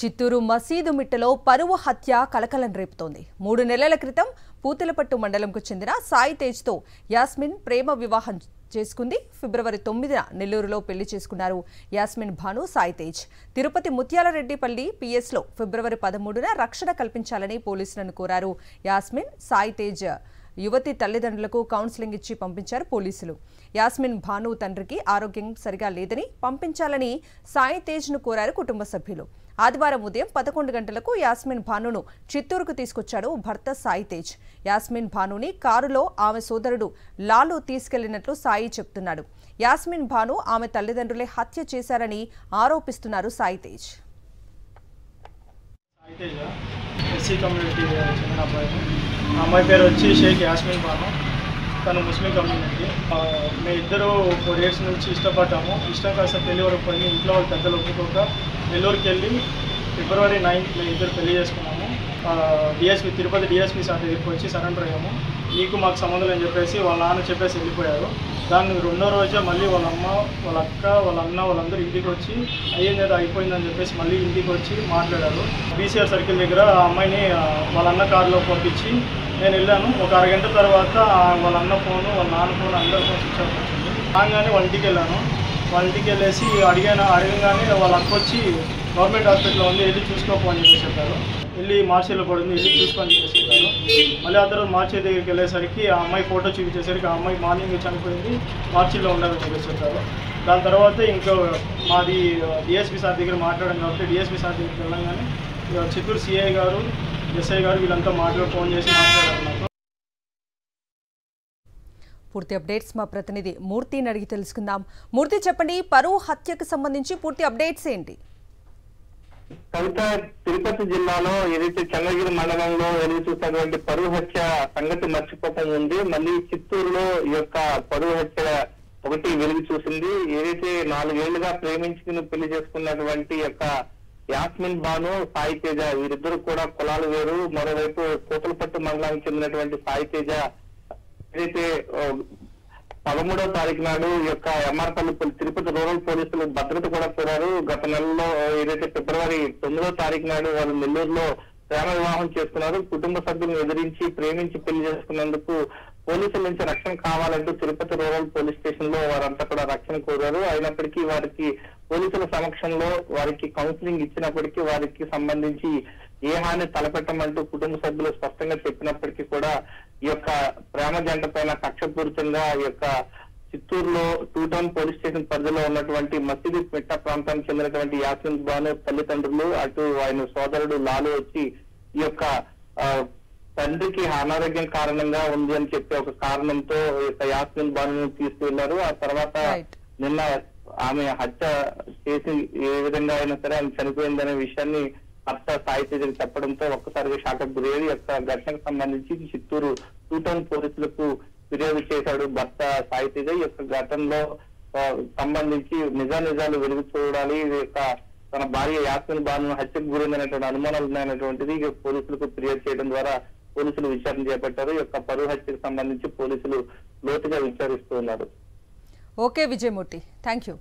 చిత్తూరు మసీదు మిట్టలో పరువు హత్య కలకలం రేపుతోంది. 3 నెలల క్రితం పూతలపట్టు మండలంకు చెందిన సాయి తేజ్తో యాస్మిన్ ప్రేమ వివాహం చేసుకుంది. ఫిబ్రవరి 9న నెల్లూరులో పెళ్లి చేసుకున్నారు యాస్మిన్ భాను సాయి తేజ్. తిరుపతి ముత్యాలరెడ్డిపల్లి పిఎస్లో ఫిబ్రవరి 13న రక్షణ కల్పించాలని పోలీసులను కోరారు. యాస్మిన్ సాయి తేజ్ యువతి తల్లిదండ్రులకు కౌన్సిలింగ్ ఇచ్చి పంపించారు పోలీసులు. యాస్మిన్ భాను తండ్రికి ఆరోగ్యం సరిగా లేదని పంపించాలని సాయి తేజ్ను కోరారు కుటుంబ సభ్యులు. ఆదివారం ఉదయం 11 గంటలకు యాస్మిన్ భానును చిత్తూరుకు తీసుకొచ్చాడు భర్త సాయి తేజ్. యాస్మిన్ భానుని కారులో ఆమె సోదరుడు లాలు తీసుకెళ్లినట్లు సాయి చెప్తున్నాడు. యాస్మిన్ భాను ఆమె తల్లిదండ్రులే హత్య చేశారని ఆరోపిస్తున్నారు సాయి తేజ్. అమ్మాయి పేరు వచ్చి షేక్ యాస్మిన్ భాను. తను ముస్లిం కమ్యూనిటీ. మేము ఇద్దరు 4 years నుంచి ఇష్టపడ్డాము. ఇష్టం కాస్త పెళ్లి వరకు పోయి ఇంట్లో వాళ్ళు పెద్దలు ఒప్పుకోక నెల్లూరుకి వెళ్ళి ఫిబ్రవరి 9th మేము ఇద్దరు పెళ్లి చేసుకున్నాము. తిరుపతి డిఎస్పీ సార్ దగ్గరికి వచ్చి సరెండర్ అయ్యాము. నీకు మాకు సంబంధం అని చెప్పేసి వాళ్ళ నాన్న చెప్పేసి వెళ్ళిపోయారు. దాన్ని 2వ రోజే మళ్ళీ వాళ్ళ అమ్మ, వాళ్ళ అక్క, వాళ్ళ అన్న వాళ్ళందరూ ఇంటికి వచ్చి అయ్యిందేదో అయిపోయిందని చెప్పేసి మళ్ళీ ఇంటికి వచ్చి మాట్లాడారు. బీసీఆర్ సర్కిల్ దగ్గర ఆ అమ్మాయిని వాళ్ళ అన్న కారులో పంపించి నేను వెళ్ళాను. ఒక అరగంట తర్వాత వాళ్ళ అన్న ఫోను, వాళ్ళ నాన్న ఫోన్, అందరి ఫోన్ స్విచ్ ఆఫ్ వచ్చింది. రాగానే వాళ్ళ ఇంటికి వెళ్ళాను. వాళ్ళ ఇంటికి వెళ్ళేసి అడగగానే వాళ్ళ అక్క వచ్చి గవర్నమెంట్ హాస్పిటల్లో ఉంది, వెళ్ళి చూసుకోపో అని చెప్పేసి చెప్పారు. వెళ్ళి మార్చిలో పడింది, వెళ్ళి చూసుకొని చెప్పేసి చెప్పారు. మళ్ళీ ఆ తర్వాత మార్చి దగ్గరికి వెళ్ళేసరికి ఆ అమ్మాయి ఫోటో చూపించేసరికి ఆ అమ్మాయి మార్నింగ్ చనిపోయింది, మార్చిలో ఉండాలని చెప్పేసి చెప్పారు. దాని తర్వాత ఇంకా మాది డిఎస్పీ సార్ దగ్గర మాట్లాడాం కాబట్టి డిఎస్పీ సార్ దగ్గరికి వెళ్ళంగానే చిత్తూరు సిఐ గారు, ఎస్ఐ గారు వీళ్ళంతా ఫోన్ చేసి మాట్లాడారు. పూర్తి అప్డేట్స్ మా ప్రతినిధి మూర్తిని అడిగి తెలుసుకుందాం. మూర్తి, చెప్పండి, పరువు హత్యకు సంబంధించి పూర్తి అప్డేట్స్ ఏంటి? కవిత, తిరుపతి జిల్లాలో ఏదైతే చంద్రగిరి మండలంలో వెలుగు చూసినటువంటి పరువు హత్య సంగతి మర్చిపోకుండా ఉంది. మళ్ళీ చిత్తూరులో ఈ యొక్క పరువు హత్య ఒకటి వెలుగు చూసింది. ఏదైతే 4 ఏళ్లుగా ప్రేమించుకుని పెళ్లి చేసుకున్నటువంటి యొక్క యాస్మిన్ భాను, సాయి తేజ, వీరిద్దరు కూడా కులాలు వేరు. మరోవైపు పూతలపట్టు మండలానికి చెందినటువంటి సాయి తేజ ఏదైతే 13వ తారీఖు నాడు ఈ యొక్క ఎంఆర్పల్లి తిరుపతి రూరల్ పోలీసులు భద్రత కూడా కోరారు. గత నెలలో ఏదైతే ఫిబ్రవరి 9వ తారీఖు నాడు వాళ్ళు నెల్లూరులో ప్రేమ వివాహం చేసుకున్నారు. కుటుంబ సభ్యులను ఎదిరించి ప్రేమించి పెళ్లి చేసుకున్నందుకు పోలీసుల నుంచి రక్షణ కావాలంటూ తిరుపతి రూరల్ పోలీస్ స్టేషన్ లో వారంతా కూడా రక్షణ కోరారు. అయినప్పటికీ వారికి పోలీసుల సమక్షంలో వారికి కౌన్సిలింగ్ ఇచ్చినప్పటికీ వారికి సంబంధించి ఏ హాని తలపెట్టమంటూ కుటుంబ సభ్యులు స్పష్టంగా చెప్పినప్పటికీ కూడా ఈ యొక్క ప్రేమ జంట పైన కక్షపూరితంగా ఈ యొక్క చిత్తూరులో 2 టౌన్ పోలీస్ స్టేషన్ పరిధిలో ఉన్నటువంటి మసీదు మిట్ట ప్రాంతానికి చెందినటువంటి యాస్మిన్ భాను తల్లిదండ్రులు, అటు ఆయన సోదరుడు లాలు వచ్చి ఈ యొక్క తండ్రికి అనారోగ్యం కారణంగా ఉంది అని చెప్పి ఒక కారణంతో యాస్మిన్ భాను తీసుకువెళ్లారు. ఆ తర్వాత నిన్న ఆమె హత్య చేసి ఏ విధంగా అయినా సరే ఆమె చనిపోయిందనే విషయాన్ని భర్త సాయి తేజకి చెప్పడంతో ఒక్కసారిగా షాక్ గురయ్యారు. ఈ యొక్క ఘటనకు సంబంధించి చిత్తూరు 2 టౌన్ పోలీసులకు ఫిర్యాదు చేశాడు భర్త సాయి తేజ. ఈ యొక్క ఘటనలో సంబంధించి నిజాలు వెలుగు చూడాలి, ఈ యొక్క తన భార్య యాస్మిన్ భాను హత్యకు గురైనటువంటి అనుమానాలు ఉన్నాయన్నటువంటిది పోలీసులకు ఫిర్యాదు చేయడం ద్వారా పోలీసులు విచారణ చేపట్టారు. ఈ యొక్క పరువు హత్యకు సంబంధించి పోలీసులు లోతుగా విచారిస్తూ ఉన్నారు. Okay Vijayamurthy, thank you.